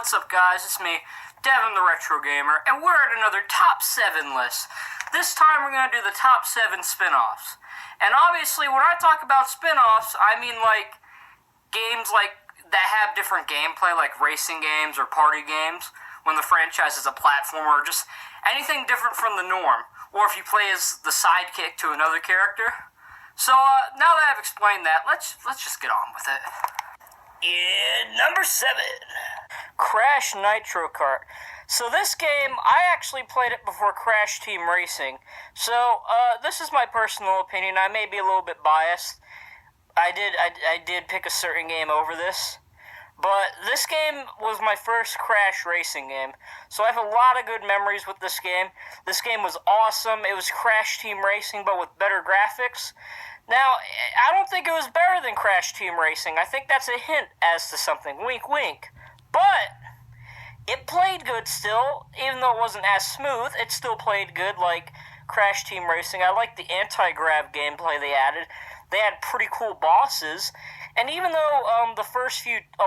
what's up guys, it's me, Devin the Retro Gamer, and we're at another top 7 list. This time we're going to do the top 7 spin-offs. And obviously when I talk about spin-offs, I mean like games like that have different gameplay, like racing games or party games, when the franchise is a platformer, or just anything different from the norm, or if you play as the sidekick to another character. So now that I've explained that, let's just get on with it. Number 7, Crash Nitro Kart. So this game, I actually played it before Crash Team Racing. So this is my personal opinion. I may be a little bit biased. I did pick a certain game over this. But this game was my first Crash racing game. So I have a lot of good memories with this game. This game was awesome. It was Crash Team Racing, but with better graphics. Now, I don't think it was better than Crash Team Racing. I think that's a hint as to something. Wink, wink. But it played good still. Even though it wasn't as smooth, it still played good like Crash Team Racing. I liked the anti-grav gameplay they added. They had pretty cool bosses. And even though a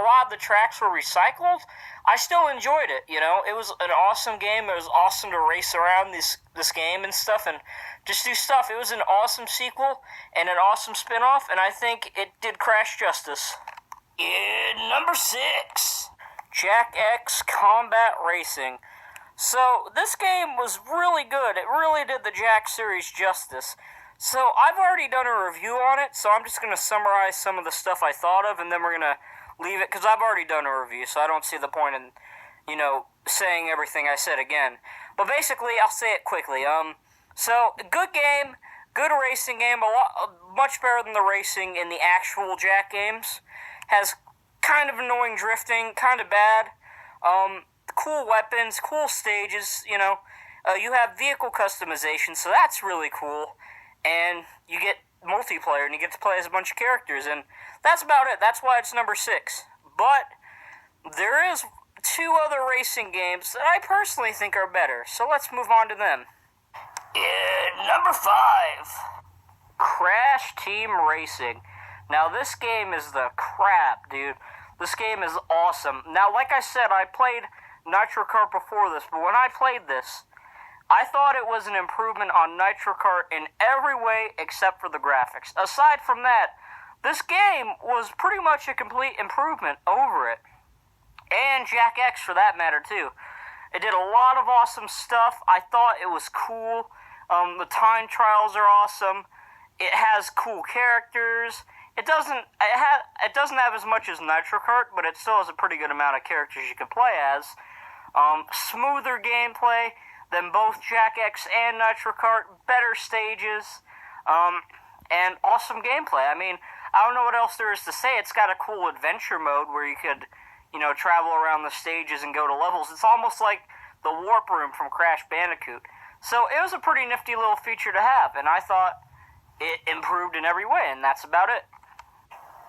lot of the tracks were recycled, I still enjoyed it, you know? It was an awesome game. It was awesome to race around this game and stuff and just do stuff. It was an awesome sequel and an awesome spin-off, and I think it did Crash justice. Number 6, Jak X Combat Racing. So, this game was really good. It really did the Jak series justice. So, I've already done a review on it, so I'm just going to summarize some of the stuff I thought of, and then we're going to leave it, because I've already done a review, so I don't see the point in, saying everything I said again. But basically, I'll say it quickly. So, good game, good racing game, much better than the racing in the actual Jak games. Has kind of annoying drifting, kind of bad. Cool weapons, cool stages, you have vehicle customization, so that's really cool. And you get multiplayer, and you get to play as a bunch of characters, and that's about it. That's why it's number 6. But there is 2 other racing games that I personally think are better, so let's move on to them. Number 5, Crash Team Racing. Now, this game is the crap, dude. This game is awesome. Now, like I said, I played Nitro Kart before this, but when I played this, I thought it was an improvement on Nitro Kart in every way except for the graphics. Aside from that, this game was pretty much a complete improvement over it. And Jak X for that matter, too. It did a lot of awesome stuff. I thought it was cool. The time trials are awesome. It has cool characters. It doesn't have as much as Nitro Kart, but it still has a pretty good amount of characters you can play as. Smoother gameplay than both Jak X and Nitro Kart, better stages, and awesome gameplay. I mean, I don't know what else there is to say. It's got a cool adventure mode where you could, travel around the stages and go to levels. It's almost like the Warp Room from Crash Bandicoot. So it was a pretty nifty little feature to have, and I thought it improved in every way, and that's about it.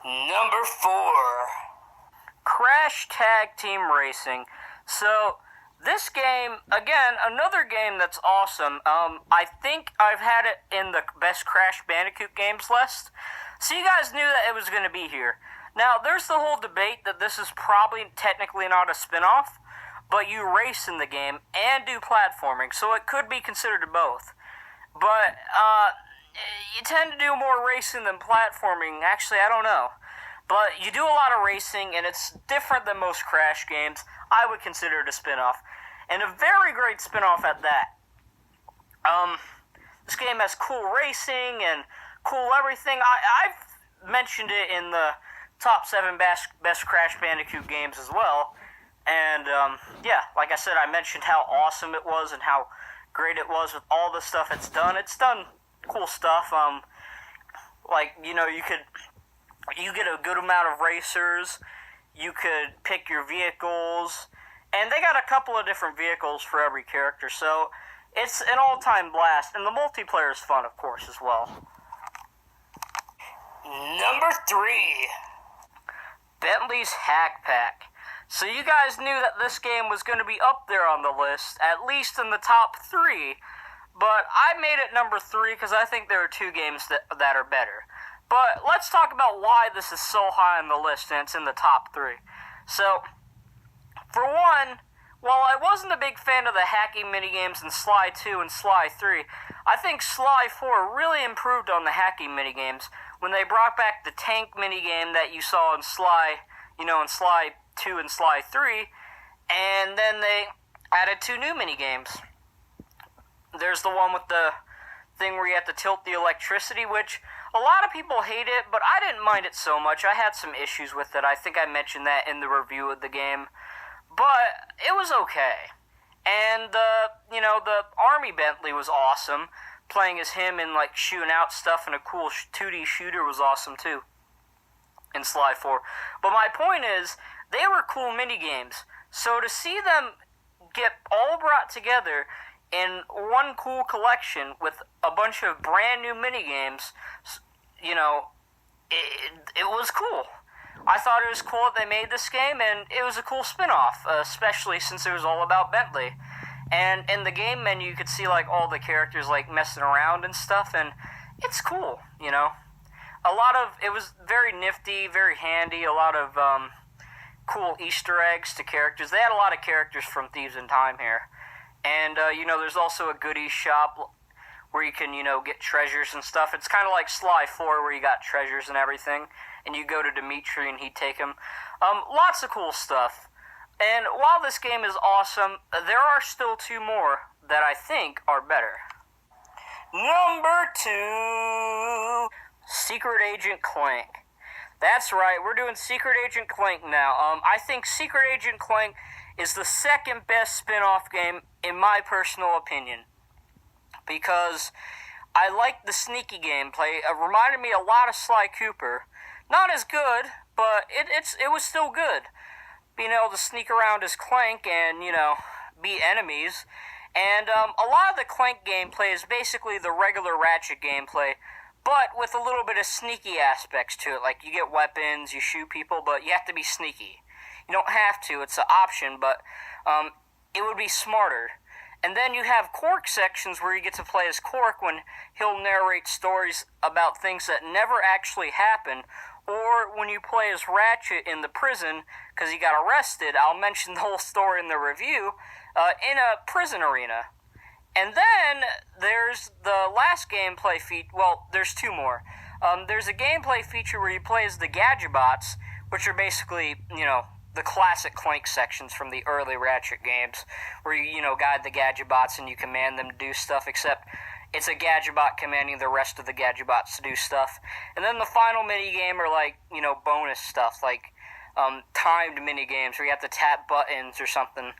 Number 4, Crash Tag Team Racing. So, this game, again, another game that's awesome. I think I've had it in the best Crash Bandicoot games list. So you guys knew that it was going to be here. Now, there's the whole debate that this is probably technically not a spin-off, but you race in the game and do platforming, so it could be considered both. But, you tend to do more racing than platforming. Actually, I don't know. But you do a lot of racing, and it's different than most Crash games. I would consider it a spin-off. And a very great spin-off at that. This game has cool racing and cool everything. I've mentioned it in the top 7 best Crash Bandicoot games as well. And, like I said, I mentioned how awesome it was and how great it was with all the stuff it's done. It's done cool stuff. You get a good amount of racers. You could pick your vehicles. And they got a couple of different vehicles for every character, so it's an all-time blast. And the multiplayer is fun, of course, as well. Number 3, Bentleys Hack Pack. So you guys knew that this game was going to be up there on the list, at least in the top 3. But I made it number 3 because I think there are 2 games that are better. But let's talk about why this is so high on the list and it's in the top 3. So, for one, while I wasn't a big fan of the hacking minigames in Sly 2 and Sly 3, I think Sly 4 really improved on the hacking minigames when they brought back the tank minigame that you saw in Sly, in Sly 2 and Sly 3, and then they added 2 new minigames. There's the one with the thing where you have to tilt the electricity, which a lot of people hate it, but I didn't mind it so much. I had some issues with it. I think I mentioned that in the review of the game. But it was okay. And the Army Bentley was awesome. Playing as him and like shooting out stuff in a cool 2D shooter was awesome too in Sly 4. But my point is, they were cool minigames. So to see them get all brought together in one cool collection with a bunch of brand new minigames, it was cool. I thought it was cool that they made this game, and it was a cool spin-off, especially since it was all about Bentley. And in the game menu, you could see like all the characters like messing around and stuff, and it's cool, It was very nifty, very handy, a lot of cool Easter eggs to characters. They had a lot of characters from Thieves in Time here. And, there's also a goodies shop where you can, get treasures and stuff. It's kind of like Sly 4 where you got treasures and everything. And you go to Dimitri and he'd take them. Lots of cool stuff. And while this game is awesome, there are still 2 more that I think are better. Number 2, Secret Agent Clank. That's right, we're doing Secret Agent Clank now. I think Secret Agent Clank is the second best spin-off game in my personal opinion, because I like the sneaky gameplay. It reminded me a lot of Sly Cooper. Not as good, but it was still good. Being able to sneak around as Clank and, beat enemies. And a lot of the Clank gameplay is basically the regular Ratchet gameplay, but with a little bit of sneaky aspects to it. Like, you get weapons, you shoot people, but you have to be sneaky. You don't have to, it's an option, but it would be smarter. And then you have Quark sections where you get to play as Quark when he'll narrate stories about things that never actually happened, or when you play as Ratchet in the prison because he got arrested. I'll mention the whole story in the review, in a prison arena. And then there's the last gameplay feature. Well, there's 2 more. There's a gameplay feature where you play as the Gadgetbots, which are basically, the classic Clank sections from the early Ratchet games, where you, guide the Gadgetbots and you command them to do stuff, except it's a Gadgetbot commanding the rest of the Gadgetbots to do stuff. And then the final minigame are like, bonus stuff, like timed minigames where you have to tap buttons or something.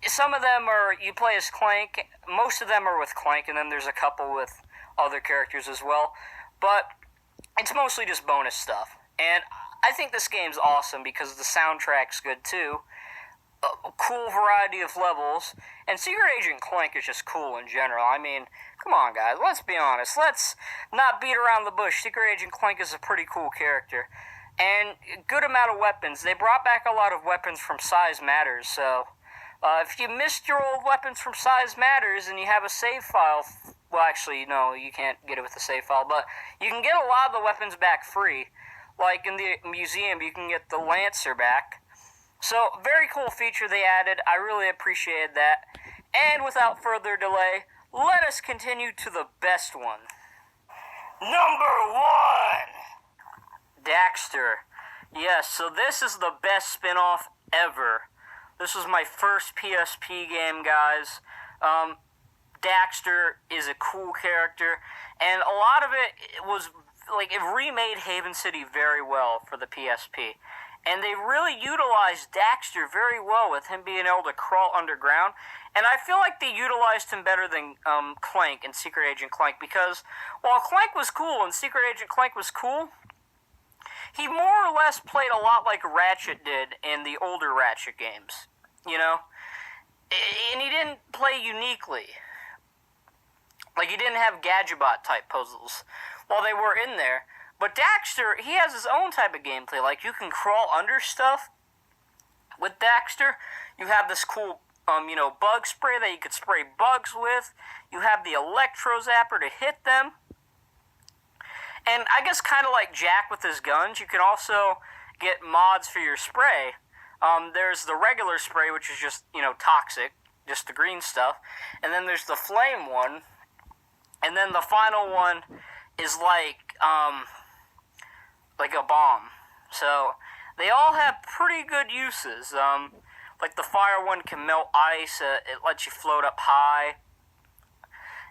Some of them are, you play as Clank, most of them are with Clank, and then there's a couple with other characters as well. But it's mostly just bonus stuff. And I think this game's awesome because the soundtrack's good too. A cool variety of levels. And Secret Agent Clank is just cool in general. I mean, come on guys, let's be honest. Let's not beat around the bush. Secret Agent Clank is a pretty cool character. And good amount of weapons. They brought back a lot of weapons from Size Matters, so if you missed your old weapons from Size Matters and you have a save file, well actually, no, you can't get it with a save file, but you can get a lot of the weapons back free. Like in the museum, you can get the Lancer back. So, very cool feature they added. I really appreciated that. And without further delay, let us continue to the best one. Number 1! Daxter. Yes, so this is the best spin-off ever. This was my first PSP game, guys. Daxter is a cool character, and a lot of it was, it remade Haven City very well for the PSP. And they really utilized Daxter very well with him being able to crawl underground. And I feel like they utilized him better than Clank and Secret Agent Clank, because while Clank was cool and Secret Agent Clank was cool, he more or less played a lot like Ratchet did in the older Ratchet games, And he didn't play uniquely. Like, he didn't have Gadgetbot-type puzzles while they were in there. But Daxter, he has his own type of gameplay. Like, you can crawl under stuff. With Daxter, you have this cool, bug spray that you could spray bugs with. You have the Electro Zapper to hit them. And I guess kind of like Jack with his guns, you can also get mods for your spray. There's the regular spray, which is just, toxic, just the green stuff. And then there's the flame one. And then the final one is like a bomb. So they all have pretty good uses. Like the fire one can melt ice. It lets you float up high.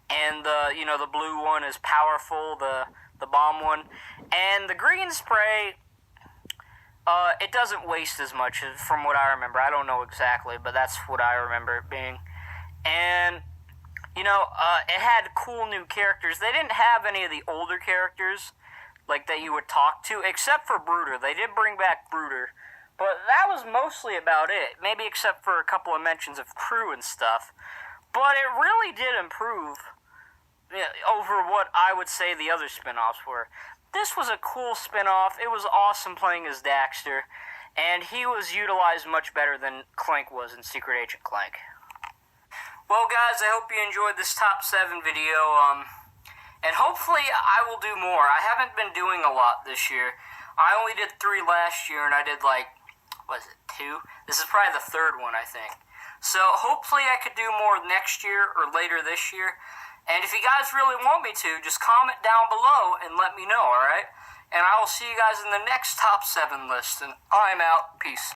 And the blue one is powerful. The bomb one. And the green spray, it doesn't waste as much from what I remember. I don't know exactly, but that's what I remember it being. And it had cool new characters. They didn't have any of the older characters like that you would talk to, except for Brooder. They did bring back Brooder, but that was mostly about it. Maybe except for a couple of mentions of crew and stuff. But it really did improve over what I would say the other spin-offs were. This was a cool spin-off. It was awesome playing as Daxter, and he was utilized much better than Clank was in Secret Agent Clank. Well, guys, I hope you enjoyed this top 7 video, and hopefully I will do more. I haven't been doing a lot this year. I only did 3 last year, and I did 2? This is probably the 3rd one, I think. So hopefully I could do more next year or later this year. And if you guys really want me to, just comment down below and let me know, alright? And I will see you guys in the next top 7 list, and I'm out. Peace.